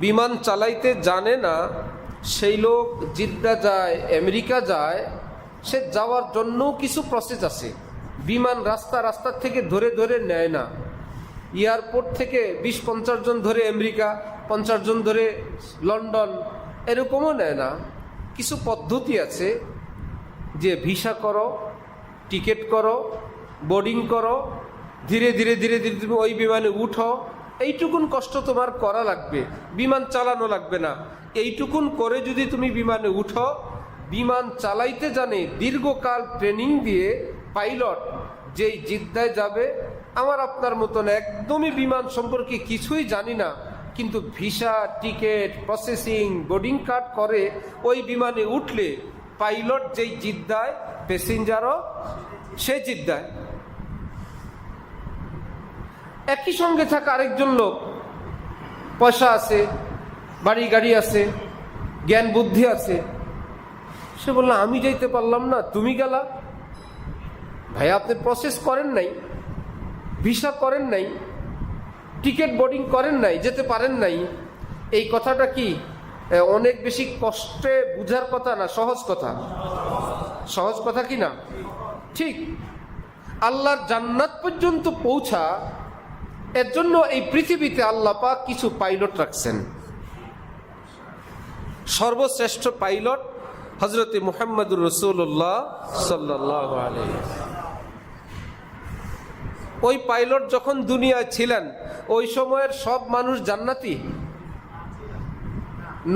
বিমান চালাইতে জানে না সেই লোক জিদ্দা যায়, আমেরিকা যায়, সে যাওয়ার জন্যও কিছু প্রসেস আছে। বিমান রাস্তার থেকে ধরে ধরে নেয় না। এয়ারপোর্ট থেকে 20-50 জন ধরে আমেরিকা, 50 জন ধরে লন্ডন, এরকমও নেয় না। কিছু পদ্ধতি আছে যে ভিসা করো, টিকিট করো, বোর্ডিং করো, ধীরে ধীরে ধীরে ধীরে তুমি ওই বিমানে উঠো। এইটুকুন কষ্ট তোমার করা লাগবে, বিমান চালানো লাগবে না। এইটুকুন করে যদি তুমি বিমানে উঠো, বিমান চালাইতে জানে, দীর্ঘকাল ট্রেনিং দিয়ে পাইলট যেই জিদ্দায় যাবে, আমার আপনার মতন একদমই বিমান সম্পর্কে কিছুই জানি না, কিন্তু visa, ticket, processing, boarding card করে ওই বিমানে উঠলে পাইলট যেই জিদ্দায়, প্যাসেঞ্জারও সে জিদ্দায়। একই সঙ্গে থাকা আরেকজন লোক, পয়সা আছে, বাড়ি গাড়ি আছে, জ্ঞান বুদ্ধি আছে, সে বলল আমি যাইতে পারলাম না, তুমি গেলা। ভাই আপনি প্রসেস করেন নাই, ভিসা করেন নাই, টিকিট বোর্ডিং করেন নাই, যেতে পারেন নাই। এই কথাটা কি অনেক বেশি কষ্টে বুঝার কথা না সহজ কথা? সহজ কথা কি না? ঠিক। আল্লাহর জান্নাত পর্যন্ত পৌঁছা, এর জন্য এই পৃথিবীতে আল্লাহ পাক কিছু পাইলট রাখছেন। সর্বশ্রেষ্ঠ পাইলট হযরত মুহাম্মদুর রাসূলুল্লাহ সাল্লাল্লাহু আলাইহি ওয়াসাল্লাম। ওই পাইলট যখন দুনিয়ায় ছিলেন, ওই সময়ের সব মানুষ জান্নাতি?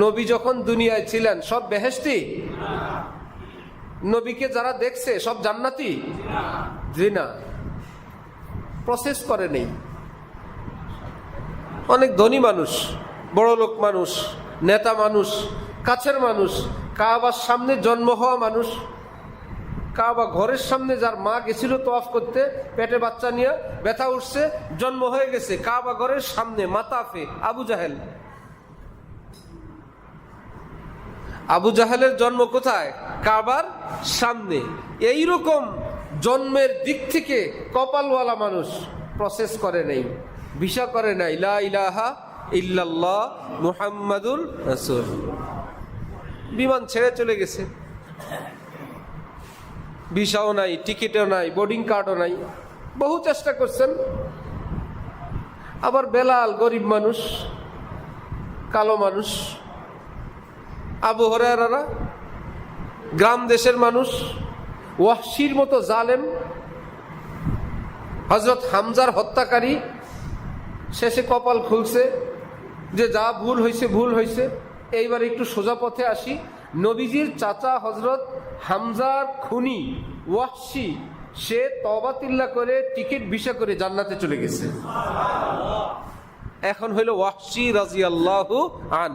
নবী যখন দুনিয়ায় ছিলেন সব বেহেশতি? নবীকে যারা দেখছে সব জান্নাতি? জি না, প্রসেস করে নেই। অনেক ধনী মানুষ, বড় লোক মানুষ, নেতা মানুষ, কাছের মানুষ, কাবার সামনে জন্ম হওয়া মানুষ, কাবা ঘরের সামনে যার মা গেছিল তওয়াফ করতে, পেটে বাচ্চা নিয়ে, ব্যথা উঠছে, জন্ম হয়ে গেছে কাবা ঘরের সামনে, মাতাফে আবু জাহেল। আবু জাহেলের জন্ম কোথায়? কাবার সামনে। এইরকম জন্মের দিক থেকে কপালওয়ালা মানুষ প্রসেস করে নেই, ভিসা করে নাই, লা ইলাহা ইল্লাল্লাহ মুহাম্মাদুর রাসূল। বিমান ছেড়ে চলে গেছে, ভিসাও নাই, টিকিটও নাই, বোর্ডিং কার্ডও নাই। বহু চেষ্টা করছেন। আবার বেলাল গরিব মানুষ, কালো মানুষ, আবু হুরায়রা গ্রাম দেশের মানুষ, ওয়াহশির মতো জালেম, হযরত হামজার হত্যাকারী, শেষে কপাল খুলছে যে যা ভুল হয়েছে ভুল হয়েছে, এইবার একটু সোজা পথে আসি। নবীজির চাচা হযরত হামজার খুনি ওয়াহশি, সে তওবাতিল্লাহ করে টিকিট ভিসা করে জান্নাতে চলে গেছে। এখন হইল ওয়াহশি রাদিয়াল্লাহু আন।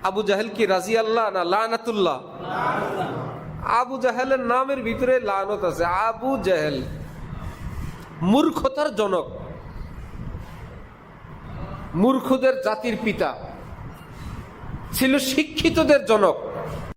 আবু জাহেল কি রাদিয়াল্লাহ না লানাতুল্লাহ? আবু জাহেলের নামের ভিতরে লানত আছে। আবু জাহেল মূর্খতার জনক, মূর্খদের জাতির পিতা, ছিল শিক্ষিতদের জনক।